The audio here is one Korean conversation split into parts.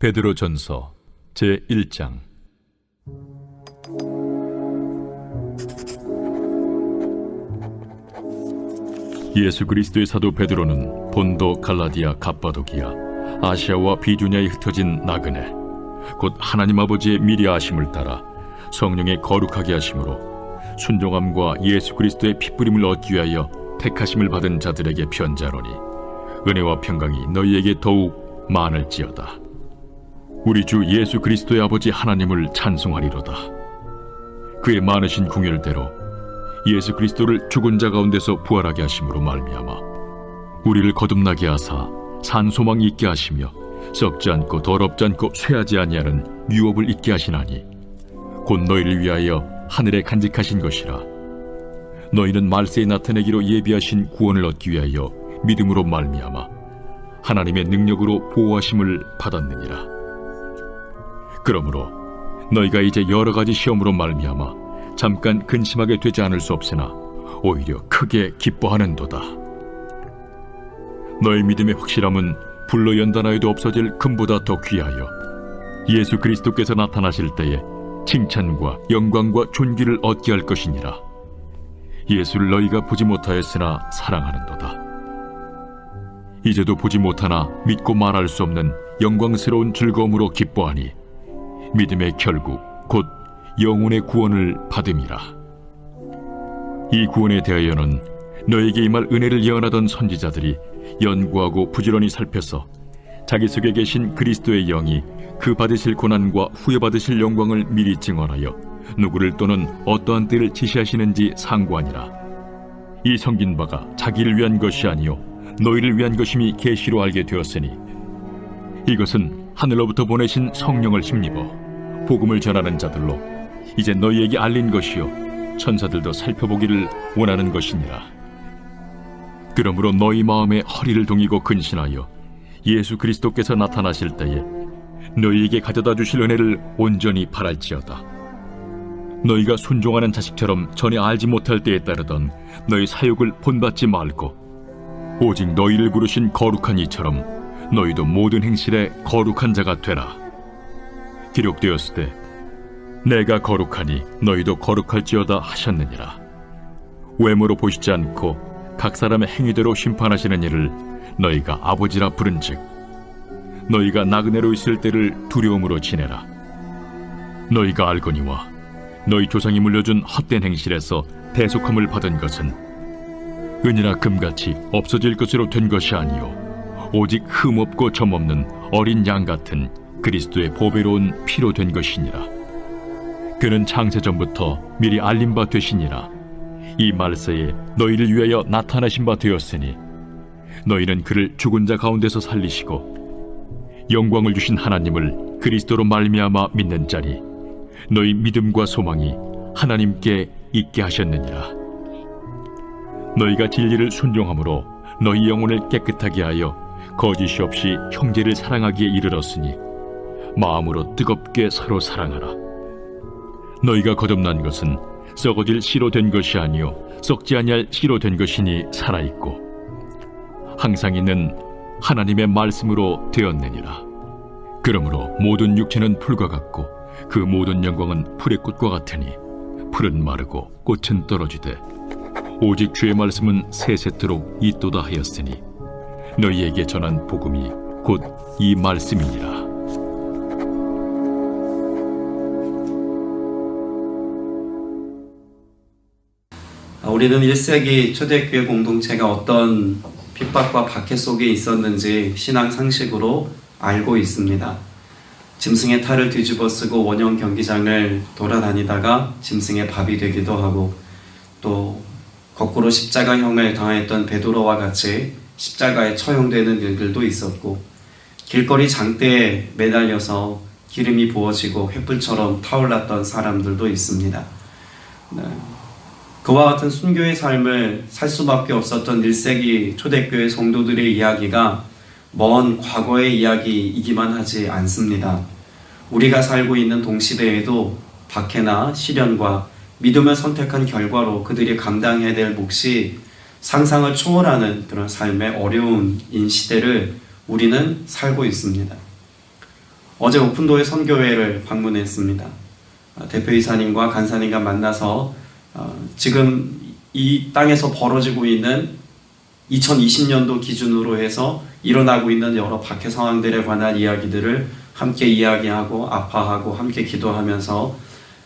베드로전서 제1장. 예수 그리스도의 사도 베드로는 본도, 갈라디아, 갑바도기아, 아시아와 비두냐에 흩어진 나그네, 곧 하나님 아버지의 미리 아심을 따라 성령의 거룩하게 하심으로 순종함과 예수 그리스도의 핏부림을 얻기 위하여 택하심을 받은 자들에게 편지하노니, 은혜와 평강이 너희에게 더욱 많을지어다. 우리 주 예수 그리스도의 아버지 하나님을 찬송하리로다. 그의 많으신 궁율대로 예수 그리스도를 죽은 자 가운데서 부활하게 하심으로 말미암아 우리를 거듭나게 하사 산 소망이 있게 하시며 썩지 않고 더럽지 않고 쇠하지 아니하는 유업을 있게 하시나니, 곧 너희를 위하여 하늘에 간직하신 것이라. 너희는 말세에 나타내기로 예비하신 구원을 얻기 위하여 믿음으로 말미암아 하나님의 능력으로 보호하심을 받았느니라. 그러므로 너희가 이제 여러 가지 시험으로 말미암아 잠깐 근심하게 되지 않을 수 없으나 오히려 크게 기뻐하는도다. 너희 믿음의 확실함은 불로 연단하여도 없어질 금보다 더 귀하여 예수 그리스도께서 나타나실 때에 칭찬과 영광과 존귀를 얻게 할 것이니라. 예수를 너희가 보지 못하였으나 사랑하는도다. 이제도 보지 못하나 믿고 말할 수 없는 영광스러운 즐거움으로 기뻐하니, 믿음의 결국 곧 영혼의 구원을 받음이라. 이 구원에 대하여는 너에게 임할 은혜를 예언하던 선지자들이 연구하고 부지런히 살펴서 자기 속에 계신 그리스도의 영이 그 받으실 고난과 후에 받으실 영광을 미리 증언하여 누구를 또는 어떠한 때를 지시하시는지 상고하니라. 이 성긴 바가 자기를 위한 것이 아니요 너희를 위한 것임이 계시로 알게 되었으니, 이것은 하늘로부터 보내신 성령을 힘입어 복음을 전하는 자들로 이제 너희에게 알린 것이요 천사들도 살펴보기를 원하는 것이니라. 그러므로 너희 마음에 허리를 동이고 근신하여 예수 그리스도께서 나타나실 때에 너희에게 가져다 주실 은혜를 온전히 바랄지어다. 너희가 순종하는 자식처럼 전에 알지 못할 때에 따르던 너희 사욕을 본받지 말고 오직 너희를 부르신 거룩한 이처럼 너희도 모든 행실에 거룩한 자가 되라. 기록되었으되 내가 거룩하니 너희도 거룩할지어다 하셨느니라. 외모로 보시지 않고 각 사람의 행위대로 심판하시는 이를 너희가 아버지라 부른즉, 너희가 나그네로 있을 때를 두려움으로 지내라. 너희가 알거니와 너희 조상이 물려준 헛된 행실에서 대속함을 받은 것은 은이나 금같이 없어질 것으로 된 것이 아니요 오직 흠없고 점없는 어린 양 같은 그리스도의 보배로운 피로 된 것이니라. 그는 창세전부터 미리 알린 바 되시니라. 이 말세에 너희를 위하여 나타나신 바 되었으니, 너희는 그를 죽은 자 가운데서 살리시고 영광을 주신 하나님을 그리스도로 말미암아 믿는 자니, 너희 믿음과 소망이 하나님께 있게 하셨느니라. 너희가 진리를 순종함으로 너희 영혼을 깨끗하게 하여 거짓이 없이 형제를 사랑하기에 이르렀으니, 마음으로 뜨겁게 서로 사랑하라. 너희가 거듭난 것은 썩어질 씨로 된 것이 아니요 썩지 아니할 씨로 된 것이니 살아있고 항상 있는 하나님의 말씀으로 되었느니라. 그러므로 모든 육체는 풀과 같고 그 모든 영광은 풀의 꽃과 같으니, 풀은 마르고 꽃은 떨어지되 오직 주의 말씀은 세세토록 있도다 하였으니, 너희에게 전한 복음이 곧 이 말씀이니라. 우리는 1세기 초대교회 공동체가 어떤 핍박과 박해 속에 있었는지 신앙 상식으로 알고 있습니다. 짐승의 탈을 뒤집어 쓰고 원형 경기장을 돌아다니다가 짐승의 밥이 되기도 하고, 또 거꾸로 십자가형을 당했던 베드로와 같이 십자가에 처형되는 일들도 있었고, 길거리 장대에 매달려서 기름이 부어지고 횃불처럼 타올랐던 사람들도 있습니다. 그와 같은 순교의 삶을 살 수밖에 없었던 1세기 초대교회 성도들의 이야기가 먼 과거의 이야기이기만 하지 않습니다. 우리가 살고 있는 동시대에도 박해나 시련과 믿음을 선택한 결과로 그들이 감당해야 될 몫이 상상을 초월하는 그런 삶의 어려운 시대를 우리는 살고 있습니다. 어제 오픈도의 선교회를 방문했습니다. 대표이사님과 간사님과 만나서 지금 이 땅에서 벌어지고 있는 2020년도 기준으로 해서 일어나고 있는 여러 박해 상황들에 관한 이야기들을 함께 이야기하고 아파하고 함께 기도하면서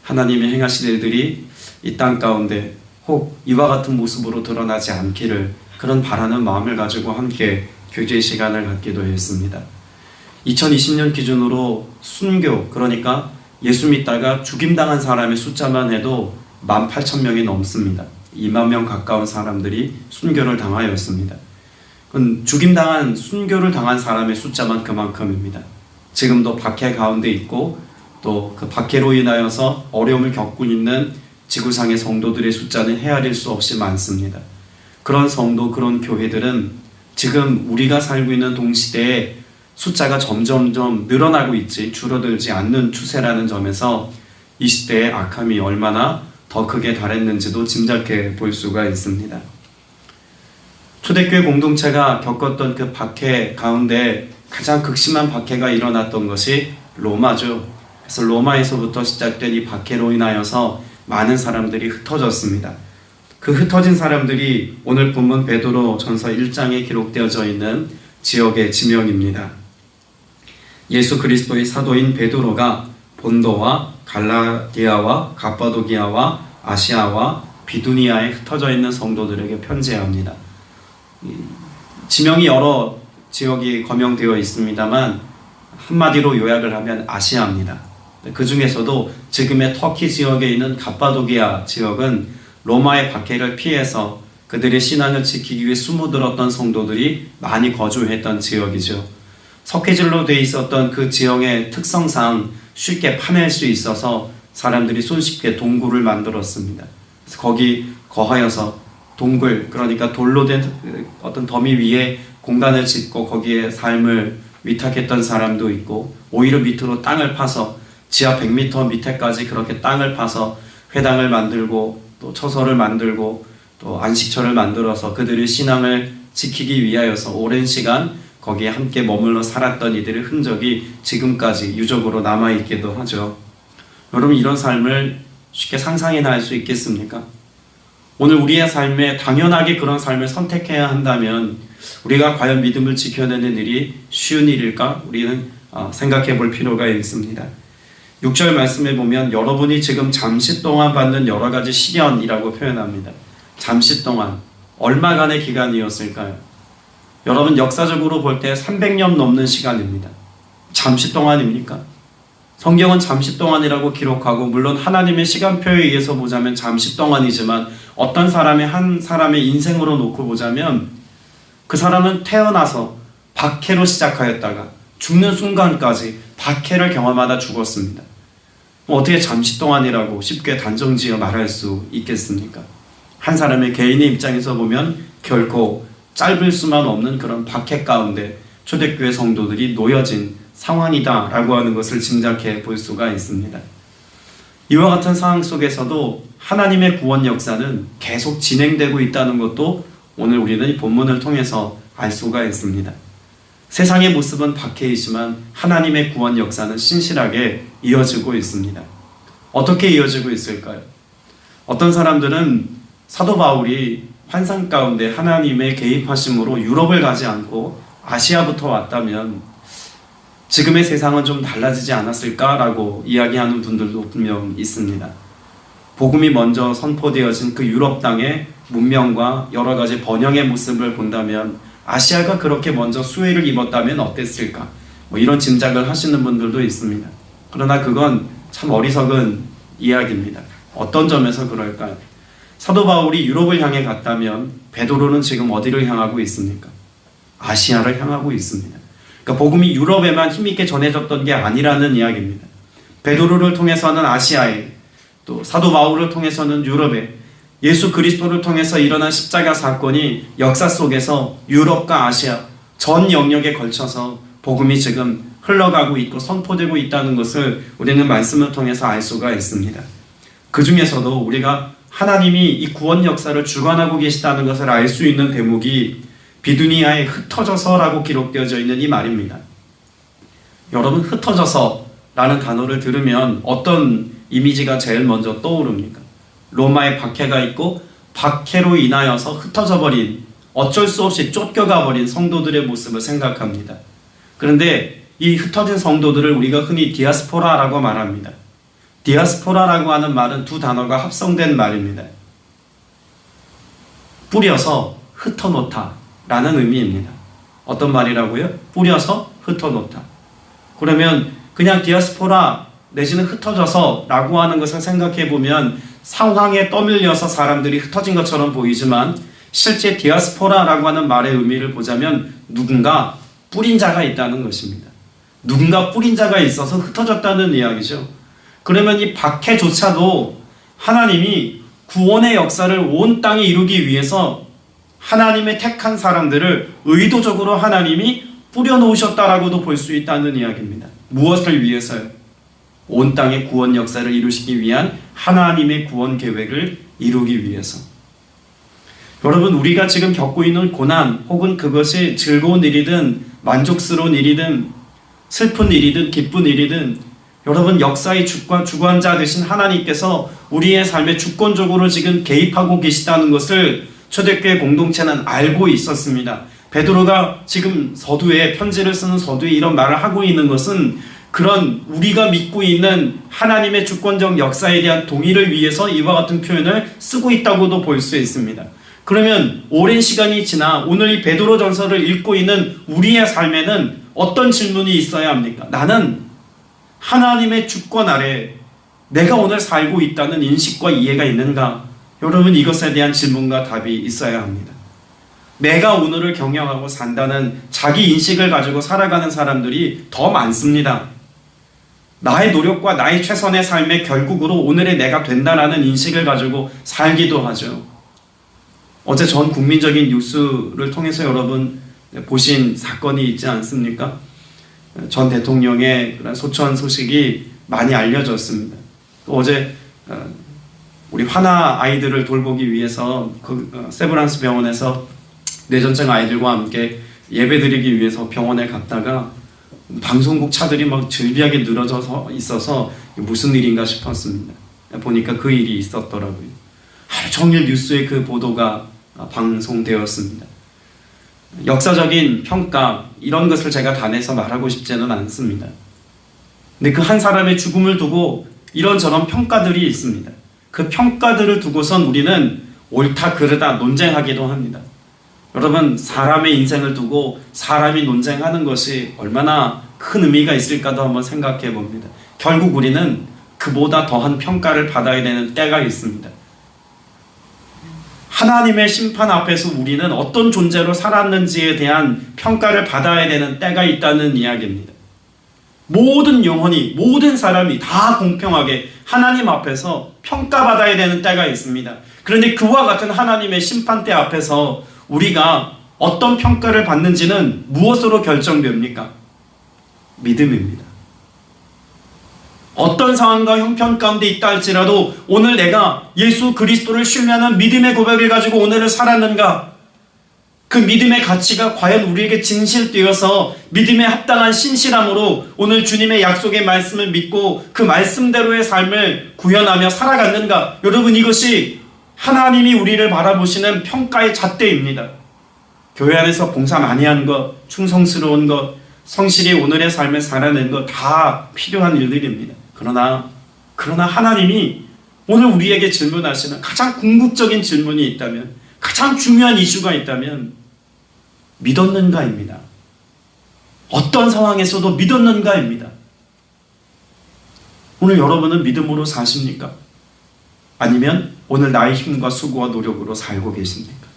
하나님의 행하실 일들이 이 땅 가운데 혹 이와 같은 모습으로 드러나지 않기를 그런 바라는 마음을 가지고 함께 교제 시간을 갖기도 했습니다. 2020년 기준으로 순교, 그러니까 예수 믿다가 죽임당한 사람의 숫자만 해도 18,000명이 넘습니다. 2만 명 가까운 사람들이 순교를 당하였습니다. 그건 죽임당한, 순교를 당한 사람의 숫자만 그만큼입니다. 지금도 박해 가운데 있고 또 그 박해로 인하여서 어려움을 겪고 있는 지구상의 성도들의 숫자는 헤아릴 수 없이 많습니다. 그런 성도, 그런 교회들은 지금 우리가 살고 있는 동시대에 숫자가 점점점 늘어나고 있지 줄어들지 않는 추세라는 점에서 이 시대의 악함이 얼마나 더 크게 달했는지도 짐작해 볼 수가 있습니다. 초대교회 공동체가 겪었던 그 박해 가운데 가장 극심한 박해가 일어났던 것이 로마죠. 그래서 로마에서부터 시작된 이 박해로 인하여서 많은 사람들이 흩어졌습니다. 그 흩어진 사람들이 오늘 본문 베드로 전서 1장에 기록되어져 있는 지역의 지명입니다. 예수 그리스도의 사도인 베드로가 본도와 갈라디아와 갑바도기아와 아시아와 비두니아에 흩어져 있는 성도들에게 편지합니다. 지명이 여러 지역이 거명되어 있습니다만 한마디로 요약을 하면 아시아입니다. 그 중에서도 지금의 터키 지역에 있는 갑바도기아 지역은 로마의 박해를 피해서 그들의 신앙을 지키기 위해 숨어들었던 성도들이 많이 거주했던 지역이죠. 석회질로 돼 있었던 그 지형의 특성상 쉽게 파낼 수 있어서 사람들이 손쉽게 동굴을 만들었습니다. 그래서 거기 거하여서 동굴, 그러니까 돌로 된 어떤 더미 위에 공간을 짓고 거기에 삶을 위탁했던 사람도 있고, 오히려 밑으로 땅을 파서 지하 100m 밑에까지 그렇게 땅을 파서 회당을 만들고 또 처소를 만들고 또 안식처를 만들어서 그들의 신앙을 지키기 위하여서 오랜 시간 거기에 함께 머물러 살았던 이들의 흔적이 지금까지 유적으로 남아있기도 하죠. 여러분, 이런 삶을 쉽게 상상이나 할 수 있겠습니까? 오늘 우리의 삶에 당연하게 그런 삶을 선택해야 한다면 우리가 과연 믿음을 지켜내는 일이 쉬운 일일까? 우리는 생각해 볼 필요가 있습니다. 6절 말씀에 보면 여러분이 지금 잠시 동안 받는 여러 가지 시련이라고 표현합니다. 잠시 동안, 얼마간의 기간이었을까요? 여러분, 역사적으로 볼 때 300년 넘는 시간입니다. 잠시 동안입니까? 성경은 잠시 동안이라고 기록하고, 물론 하나님의 시간표에 의해서 보자면 잠시 동안이지만 어떤 사람의 한 사람의 인생으로 놓고 보자면 그 사람은 태어나서 박해로 시작하였다가 죽는 순간까지 박해를 경험하다 죽었습니다. 어떻게 잠시 동안이라고 쉽게 단정지어 말할 수 있겠습니까? 한 사람의 개인의 입장에서 보면 결코 짧을 수만 없는 그런 박해 가운데 초대교회 성도들이 놓여진 상황이다라고 하는 것을 짐작해 볼 수가 있습니다. 이와 같은 상황 속에서도 하나님의 구원 역사는 계속 진행되고 있다는 것도 오늘 우리는 이 본문을 통해서 알 수가 있습니다. 세상의 모습은 박해이지만 하나님의 구원 역사는 신실하게 이어지고 있습니다. 어떻게 이어지고 있을까요? 어떤 사람들은 사도 바울이 환상 가운데 하나님의 개입하심으로 유럽을 가지 않고 아시아부터 왔다면 지금의 세상은 좀 달라지지 않았을까라고 이야기하는 분들도 분명 있습니다. 복음이 먼저 선포되어진 그 유럽 땅의 문명과 여러 가지 번영의 모습을 본다면 아시아가 그렇게 먼저 수혜를 입었다면 어땠을까? 이런 짐작을 하시는 분들도 있습니다. 그러나 그건 참 어리석은 이야기입니다. 어떤 점에서 그럴까요? 사도 바울이 유럽을 향해 갔다면 베드로는 지금 어디를 향하고 있습니까? 아시아를 향하고 있습니다. 그러니까 복음이 유럽에만 힘있게 전해졌던 게 아니라는 이야기입니다. 베드로를 통해서는 아시아에, 또 사도 바울을 통해서는 유럽에, 예수 그리스도를 통해서 일어난 십자가 사건이 역사 속에서 유럽과 아시아 전 영역에 걸쳐서 복음이 지금 흘러가고 있고 선포되고 있다는 것을 우리는 말씀을 통해서 알 수가 있습니다. 그 중에서도 우리가 하나님이 이 구원 역사를 주관하고 계시다는 것을 알 수 있는 대목이 비두니아에 흩어져서라고 기록되어져 있는 이 말입니다. 여러분, 흩어져서 라는 단어를 들으면 어떤 이미지가 제일 먼저 떠오릅니까? 로마에 박해가 있고 박해로 인하여서 흩어져 버린, 어쩔 수 없이 쫓겨가 버린 성도들의 모습을 생각합니다. 그런데 이 흩어진 성도들을 우리가 흔히 디아스포라라고 말합니다. 디아스포라라고 하는 말은 두 단어가 합성된 말입니다. 뿌려서 흩어놓다 라는 의미입니다. 어떤 말이라고요? 뿌려서 흩어놓다. 그러면 그냥 디아스포라 내지는 흩어져서 라고 하는 것을 생각해 보면 상황에 떠밀려서 사람들이 흩어진 것처럼 보이지만, 실제 디아스포라라고 하는 말의 의미를 보자면 누군가 뿌린 자가 있다는 것입니다. 누군가 뿌린 자가 있어서 흩어졌다는 이야기죠. 그러면 이 박해조차도 하나님이 구원의 역사를 온 땅에 이루기 위해서 하나님의 택한 사람들을 의도적으로 하나님이 뿌려놓으셨다라고도 볼 수 있다는 이야기입니다. 무엇을 위해서요? 온 땅의 구원 역사를 이루시기 위한 하나님의 구원 계획을 이루기 위해서. 여러분, 우리가 지금 겪고 있는 고난, 혹은 그것이 즐거운 일이든 만족스러운 일이든 슬픈 일이든 기쁜 일이든, 여러분, 역사의 주관자 되신 하나님께서 우리의 삶에 주권적으로 지금 개입하고 계시다는 것을 초대교회 공동체는 알고 있었습니다. 베드로가 지금 서두에, 편지를 쓰는 서두에 이런 말을 하고 있는 것은 그런 우리가 믿고 있는 하나님의 주권적 역사에 대한 동의를 위해서 이와 같은 표현을 쓰고 있다고도 볼 수 있습니다. 그러면 오랜 시간이 지나 오늘 이 베드로 전서를 읽고 있는 우리의 삶에는 어떤 질문이 있어야 합니까? 나는 하나님의 주권 아래 내가 오늘 살고 있다는 인식과 이해가 있는가? 여러분, 이것에 대한 질문과 답이 있어야 합니다. 내가 오늘을 경영하고 산다는 자기 인식을 가지고 살아가는 사람들이 더 많습니다. 나의 노력과 나의 최선의 삶의 결국으로 오늘의 내가 된다라는 인식을 가지고 살기도 하죠. 어제 전 국민적인 뉴스를 통해서 여러분 보신 사건이 있지 않습니까? 전 대통령의 그런 소천 소식이 많이 알려졌습니다. 또 어제 우리 화나 아이들을 돌보기 위해서 세브란스 병원에서 뇌전증 아이들과 함께 예배드리기 위해서 병원에 갔다가 방송국 차들이 막 즐비하게 늘어져서 있어서 무슨 일인가 싶었습니다. 보니까 그 일이 있었더라고요. 하루 종일 뉴스에 그 보도가 방송되었습니다. 역사적인 평가, 이런 것을 제가 다 내서 말하고 싶지는 않습니다. 근데 그 한 사람의 죽음을 두고 이런저런 평가들이 있습니다. 그 평가들을 두고선 우리는 옳다 그르다 논쟁하기도 합니다. 여러분, 사람의 인생을 두고 사람이 논쟁하는 것이 얼마나 큰 의미가 있을까도 한번 생각해 봅니다. 결국 우리는 그보다 더한 평가를 받아야 되는 때가 있습니다. 하나님의 심판 앞에서 우리는 어떤 존재로 살았는지에 대한 평가를 받아야 되는 때가 있다는 이야기입니다. 모든 영혼이, 모든 사람이 다 공평하게 하나님 앞에서 평가받아야 되는 때가 있습니다. 그런데 그와 같은 하나님의 심판대 앞에서 우리가 어떤 평가를 받는지는 무엇으로 결정됩니까? 믿음입니다. 어떤 상황과 형편 가운데 있다 할지라도 오늘 내가 예수 그리스도를 신뢰하는 믿음의 고백을 가지고 오늘을 살았는가? 그 믿음의 가치가 과연 우리에게 진실되어서 믿음에 합당한 신실함으로 오늘 주님의 약속의 말씀을 믿고 그 말씀대로의 삶을 구현하며 살아갔는가? 여러분, 이것이 하나님이 우리를 바라보시는 평가의 잣대입니다. 교회 안에서 봉사 많이 하는 것, 충성스러운 것, 성실히 오늘의 삶을 살아내는 것 다 필요한 일들입니다. 그러나 하나님이 오늘 우리에게 질문하시는 가장 궁극적인 질문이 있다면, 가장 중요한 이슈가 있다면 믿었는가입니다. 어떤 상황에서도 믿었는가입니다. 오늘 여러분은 믿음으로 사십니까? 아니면 오늘 나의 힘과 수고와 노력으로 살고 계십니까?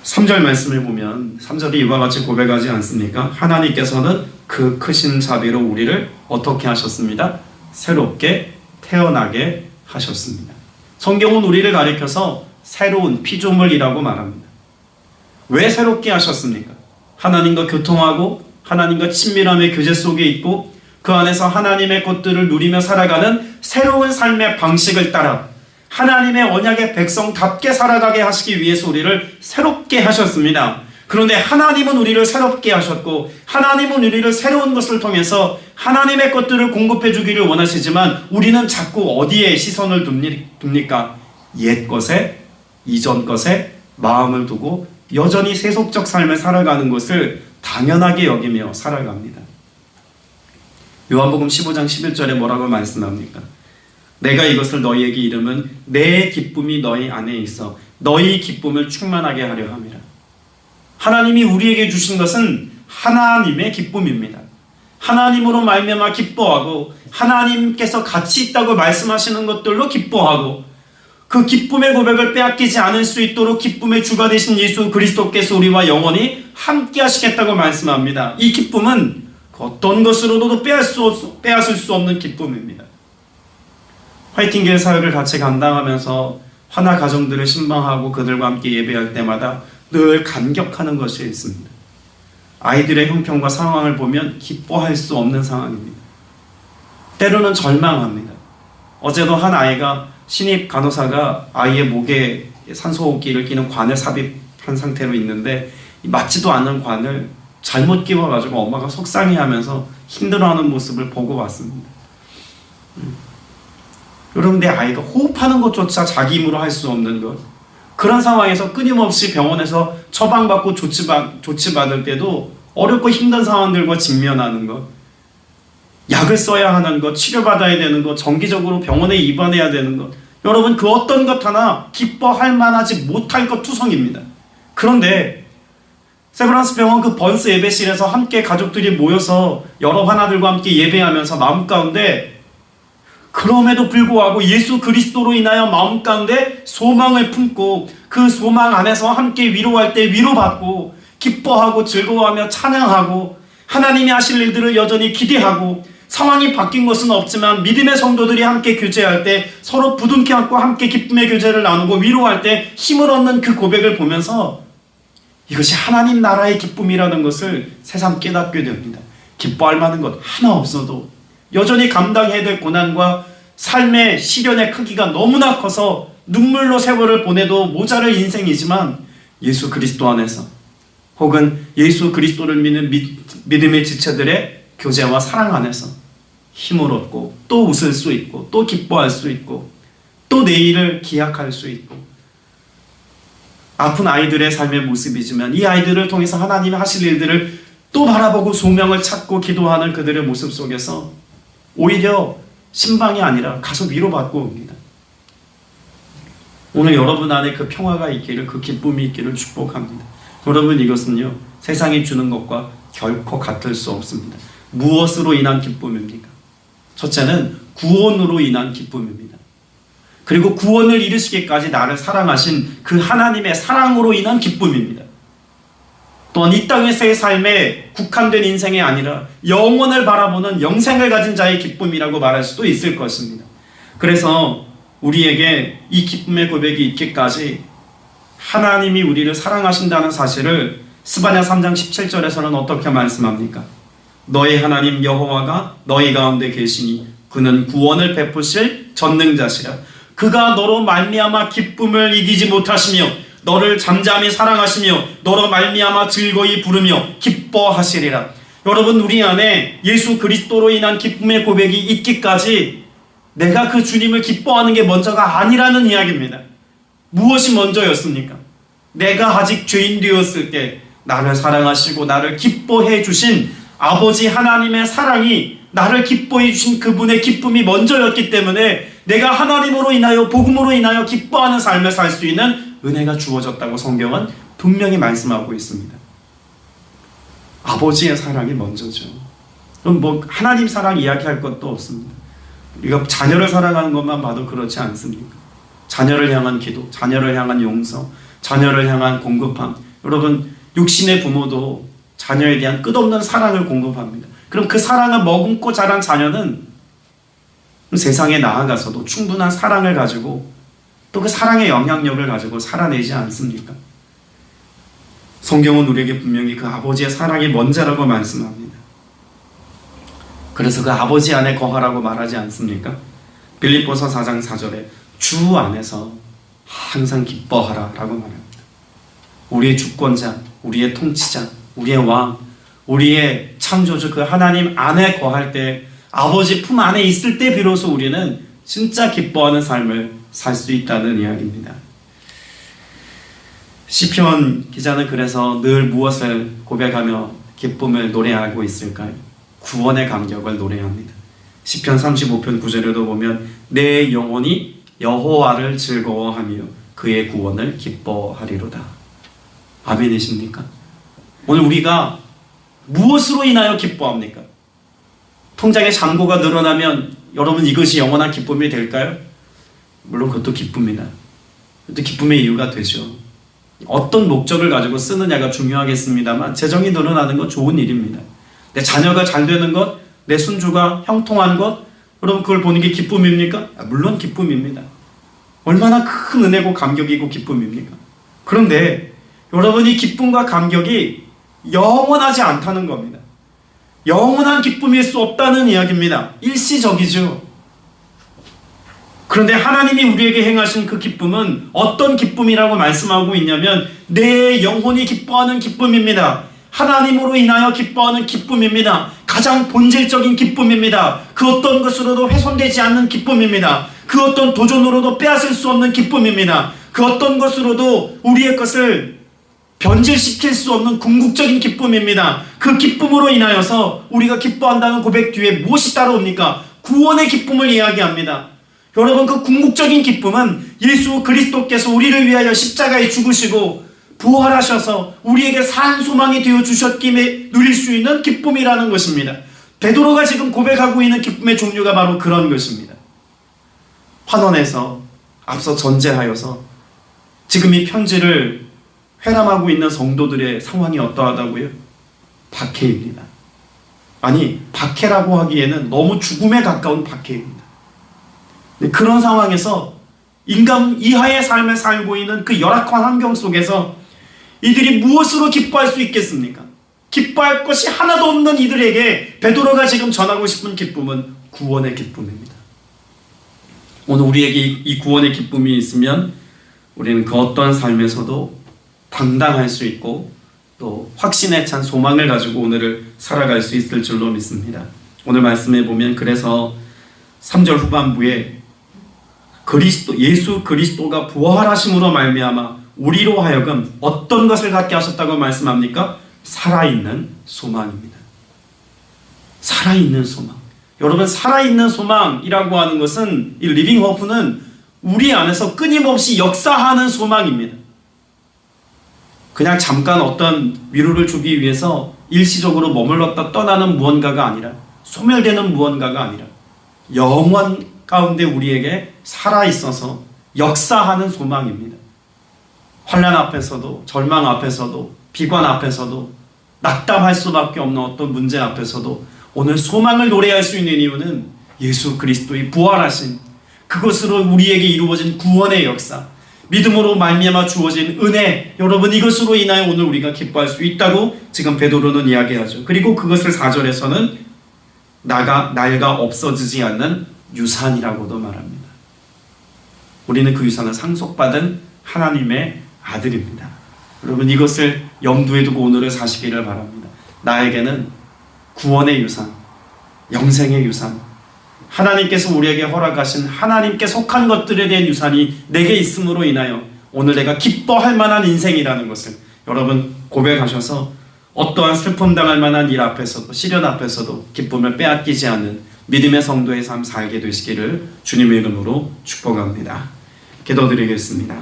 3절 말씀을 보면 3절이 이와 같이 고백하지 않습니까? 하나님께서는 그 크신 자비로 우리를 어떻게 하셨습니다? 새롭게 태어나게 하셨습니다. 성경은 우리를 가리켜서 새로운 피조물이라고 말합니다. 왜 새롭게 하셨습니까? 하나님과 교통하고 하나님과 친밀함의 교제 속에 있고 그 안에서 하나님의 것들을 누리며 살아가는 새로운 삶의 방식을 따라 하나님의 언약의 백성답게 살아가게 하시기 위해서 우리를 새롭게 하셨습니다. 그런데 하나님은 우리를 새롭게 하셨고 하나님은 우리를 새로운 것을 통해서 하나님의 것들을 공급해 주기를 원하시지만 우리는 자꾸 어디에 시선을 둡니까? 옛 것에, 이전 것에 마음을 두고 여전히 세속적 삶을 살아가는 것을 당연하게 여기며 살아갑니다. 요한복음 15장 11절에 뭐라고 말씀합니까? 내가 이것을 너희에게 이름은 내 기쁨이 너희 안에 있어 너희 기쁨을 충만하게 하려 함이라. 하나님이 우리에게 주신 것은 하나님의 기쁨입니다. 하나님으로 말미암아 기뻐하고 하나님께서 같이 있다고 말씀하시는 것들로 기뻐하고 그 기쁨의 고백을 빼앗기지 않을 수 있도록 기쁨의 주가 되신 예수 그리스도께서 우리와 영원히 함께 하시겠다고 말씀합니다. 이 기쁨은 어떤 것으로도 빼앗을 수 없는 기쁨입니다. 화이팅교회 사역을 같이 감당하면서 하나 가정들을 신방하고 그들과 함께 예배할 때마다 늘 감격하는 것이 있습니다. 아이들의 형편과 상황을 보면 기뻐할 수 없는 상황입니다. 때로는 절망합니다. 어제도 한 아이가 신입 간호사가 아이의 목에 산소호흡기를 끼는 관을 삽입한 상태로 있는데 맞지도 않은 관을 잘못 끼워가지고 엄마가 속상해하면서 힘들어하는 모습을 보고 왔습니다. 여러분, 내 아이가 호흡하는 것조차 자기 힘으로 할 수 없는 것, 그런 상황에서 끊임없이 병원에서 처방받고 조치받을 때도 어렵고 힘든 상황들과 직면하는 것, 약을 써야 하는 것, 치료받아야 되는 것, 정기적으로 병원에 입원해야 되는 것, 여러분 그 어떤 것 하나 기뻐할 만하지 못할 것 투성입니다. 그런데 세브란스 병원 그 번스 예배실에서 함께 가족들이 모여서 여러 하나들과 함께 예배하면서 마음 가운데 그럼에도 불구하고 예수 그리스도로 인하여 마음 가운데 소망을 품고 그 소망 안에서 함께 위로할 때 위로받고 기뻐하고 즐거워하며 찬양하고 하나님이 하실 일들을 여전히 기대하고 상황이 바뀐 것은 없지만 믿음의 성도들이 함께 교제할 때 서로 부둥켜 안고 함께 기쁨의 교제를 나누고 위로할 때 힘을 얻는 그 고백을 보면서 이것이 하나님 나라의 기쁨이라는 것을 새삼 깨닫게 됩니다. 기뻐할 만한 것 하나 없어도 여전히 감당해야 될 고난과 삶의 시련의 크기가 너무나 커서 눈물로 세월을 보내도 모자랄 인생이지만 예수 그리스도 안에서 혹은 예수 그리스도를 믿는 믿음의 지체들의 교제와 사랑 안에서 힘을 얻고 또 웃을 수 있고 또 기뻐할 수 있고 또 내일을 기약할 수 있고 아픈 아이들의 삶의 모습이지만 이 아이들을 통해서 하나님이 하실 일들을 또 바라보고 소명을 찾고 기도하는 그들의 모습 속에서 오히려 신방이 아니라 가서 위로받고 옵니다. 오늘 여러분 안에 그 평화가 있기를, 그 기쁨이 있기를 축복합니다. 여러분, 이것은요 세상이 주는 것과 결코 같을 수 없습니다. 무엇으로 인한 기쁨입니까? 첫째는 구원으로 인한 기쁨입니다. 그리고 구원을 이루시기까지 나를 사랑하신 그 하나님의 사랑으로 인한 기쁨입니다. 또한 이 땅에서의 삶에 국한된 인생이 아니라 영원을 바라보는 영생을 가진 자의 기쁨이라고 말할 수도 있을 것입니다. 그래서 우리에게 이 기쁨의 고백이 있기까지 하나님이 우리를 사랑하신다는 사실을 스바냐 3장 17절에서는 어떻게 말씀합니까? 너희 하나님 여호와가 너희 가운데 계시니 그는 구원을 베푸실 전능자시라. 그가 너로 말미암아 기쁨을 이기지 못하시며 너를 잠잠히 사랑하시며 너로 말미암아 즐거이 부르며 기뻐하시리라. 여러분, 우리 안에 예수 그리스도로 인한 기쁨의 고백이 있기까지 내가 그 주님을 기뻐하는 게 먼저가 아니라는 이야기입니다. 무엇이 먼저였습니까? 내가 아직 죄인 되었을 때 나를 사랑하시고 나를 기뻐해 주신 아버지 하나님의 사랑이, 나를 기뻐해 주신 그분의 기쁨이 먼저였기 때문에 내가 하나님으로 인하여 복음으로 인하여 기뻐하는 삶을 살 수 있는 은혜가 주어졌다고 성경은 분명히 말씀하고 있습니다. 아버지의 사랑이 먼저죠. 그럼 하나님 사랑 이야기할 것도 없습니다. 우리가 자녀를 사랑하는 것만 봐도 그렇지 않습니까? 자녀를 향한 기도, 자녀를 향한 용서, 자녀를 향한 공급함. 여러분, 육신의 부모도 자녀에 대한 끝없는 사랑을 공급합니다. 그럼 그 사랑을 머금고 자란 자녀는 세상에 나아가서도 충분한 사랑을 가지고 또 그 사랑의 영향력을 가지고 살아내지 않습니까? 성경은 우리에게 분명히 그 아버지의 사랑이 먼저라고 말씀합니다. 그래서 그 아버지 안에 거하라고 말하지 않습니까? 빌립보서 4장 4절에 주 안에서 항상 기뻐하라 라고 말합니다. 우리의 주권자, 우리의 통치자, 우리의 왕, 우리의 창조주 그 하나님 안에 거할 때, 아버지 품 안에 있을 때 비로소 우리는 진짜 기뻐하는 삶을 살 수 있다는 이야기입니다. 시편 기자는 그래서 늘 무엇을 고백하며 기쁨을 노래하고 있을까요? 구원의 감격을 노래합니다. 시편 35편 9절에도 보면 내 영혼이 여호와를 즐거워하며 그의 구원을 기뻐하리로다. 아멘이십니까? 오늘 우리가 무엇으로 인하여 기뻐합니까? 통장의 잔고가 늘어나면 여러분 이것이 영원한 기쁨이 될까요? 물론 그것도 기쁨이다. 그것도 기쁨의 이유가 되죠. 어떤 목적을 가지고 쓰느냐가 중요하겠습니다만 재정이 늘어나는 건 좋은 일입니다. 내 자녀가 잘 되는 것, 내 손주가 형통한 것, 여러분 그걸 보는 게 기쁨입니까? 물론 기쁨입니다. 얼마나 큰 은혜고 감격이고 기쁨입니까? 그런데 여러분 이 기쁨과 감격이 영원하지 않다는 겁니다. 영원한 기쁨일 수 없다는 이야기입니다. 일시적이죠. 그런데 하나님이 우리에게 행하신 그 기쁨은 어떤 기쁨이라고 말씀하고 있냐면 내 영혼이 기뻐하는 기쁨입니다. 하나님으로 인하여 기뻐하는 기쁨입니다. 가장 본질적인 기쁨입니다. 그 어떤 것으로도 훼손되지 않는 기쁨입니다. 그 어떤 도전으로도 빼앗을 수 없는 기쁨입니다. 그 어떤 것으로도 우리의 것을 변질시킬 수 없는 궁극적인 기쁨입니다. 그 기쁨으로 인하여서 우리가 기뻐한다는 고백 뒤에 무엇이 따라옵니까? 구원의 기쁨을 이야기합니다. 여러분 그 궁극적인 기쁨은 예수 그리스도께서 우리를 위하여 십자가에 죽으시고 부활하셔서 우리에게 산 소망이 되어 주셨기에 누릴 수 있는 기쁨이라는 것입니다. 베드로가 지금 고백하고 있는 기쁨의 종류가 바로 그런 것입니다. 환원에서 앞서 전제하여서 지금 이 편지를 회람하고 있는 성도들의 상황이 어떠하다고요? 박해입니다. 아니 박해라고 하기에는 너무 죽음에 가까운 박해입니다. 그런 상황에서 인간 이하의 삶을 살고 있는 그 열악한 환경 속에서 이들이 무엇으로 기뻐할 수 있겠습니까? 기뻐할 것이 하나도 없는 이들에게 베드로가 지금 전하고 싶은 기쁨은 구원의 기쁨입니다. 오늘 우리에게 이 구원의 기쁨이 있으면 우리는 그 어떠한 삶에서도 당당할 수 있고 또 확신에 찬 소망을 가지고 오늘을 살아갈 수 있을 줄로 믿습니다. 오늘 말씀에 보면 그래서 3절 후반부에 예수 그리스도가 부활하심으로 말미암아 우리로 하여금 어떤 것을 갖게 하셨다고 말씀합니까? 살아있는 소망입니다. 살아있는 소망. 여러분 살아있는 소망이라고 하는 것은 이 리빙 호프는 우리 안에서 끊임없이 역사하는 소망입니다. 그냥 잠깐 어떤 위로를 주기 위해서 일시적으로 머물렀다 떠나는 무언가가 아니라 소멸되는 무언가가 아니라 영원 가운데 우리에게 살아있어서 역사하는 소망입니다. 환난 앞에서도 절망 앞에서도 비관 앞에서도 낙담할 수밖에 없는 어떤 문제 앞에서도 오늘 소망을 노래할 수 있는 이유는 예수 그리스도의 부활하신 그것으로 우리에게 이루어진 구원의 역사, 믿음으로 말미암아 주어진 은혜, 여러분 이것으로 인하여 오늘 우리가 기뻐할 수 있다고 지금 베드로는 이야기하죠. 그리고 그것을 4절에서는 날가 없어지지 않는 유산이라고도 말합니다. 우리는 그 유산을 상속받은 하나님의 아들입니다. 여러분 이것을 염두에 두고 오늘을 사시기를 바랍니다. 나에게는 구원의 유산, 영생의 유산, 하나님께서 우리에게 허락하신 하나님께 속한 것들에 대한 유산이 내게 있음으로 인하여 오늘 내가 기뻐할 만한 인생이라는 것을 여러분 고백하셔서 어떠한 슬픔 당할 만한 일 앞에서도 시련 앞에서도 기쁨을 빼앗기지 않는 믿음의 성도의 삶 살게 되시기를 주님의 이름으로 축복합니다. 기도드리겠습니다.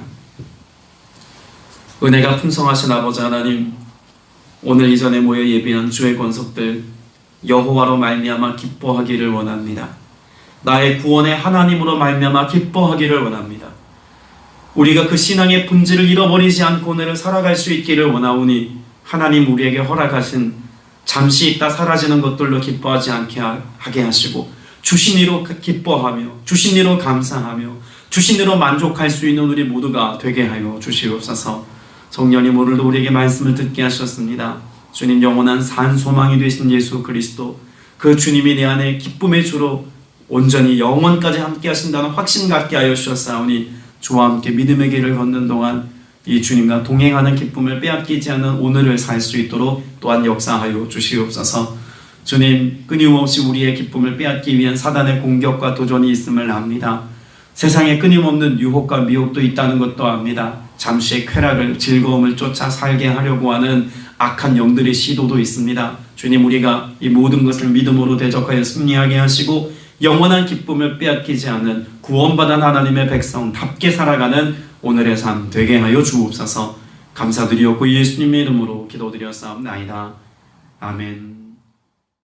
은혜가 풍성하신 아버지 하나님, 오늘 이 전에 모여 예비한 주의 권속들 여호와로 말미암아 기뻐하기를 원합니다. 나의 구원의 하나님으로 말미암아 기뻐하기를 원합니다. 우리가 그 신앙의 본질을 잃어버리지 않고 오늘을 살아갈 수 있기를 원하오니 하나님 우리에게 허락하신 잠시 있다 사라지는 것들로 기뻐하지 않게 하게 하시고 주신 이로 기뻐하며 주신 이로 감사하며 주신 이로 만족할 수 있는 우리 모두가 되게 하여 주시옵소서. 성령님 오늘도 우리에게 말씀을 듣게 하셨습니다. 주님 영원한 산 소망이 되신 예수 그리스도, 그 주님이 내 안에 기쁨의 주로 온전히 영원까지 함께 하신다는 확신 갖게 하여 주셨사오니 주와 함께 믿음의 길을 걷는 동안 이 주님과 동행하는 기쁨을 빼앗기지 않는 오늘을 살 수 있도록 또한 역사하여 주시옵소서. 주님, 끊임없이 우리의 기쁨을 빼앗기 위한 사단의 공격과 도전이 있음을 압니다. 세상에 끊임없는 유혹과 미혹도 있다는 것도 압니다. 잠시의 쾌락을, 즐거움을 쫓아 살게 하려고 하는 악한 영들의 시도도 있습니다. 주님, 우리가 이 모든 것을 믿음으로 대적하여 승리하게 하시고 영원한 기쁨을 빼앗기지 않는 구원받은 하나님의 백성답게 살아가는 오늘의 삶 되게 하여 주옵소서. 감사드리옵고 예수님의 이름으로 기도드렸사옵나이다. 아멘.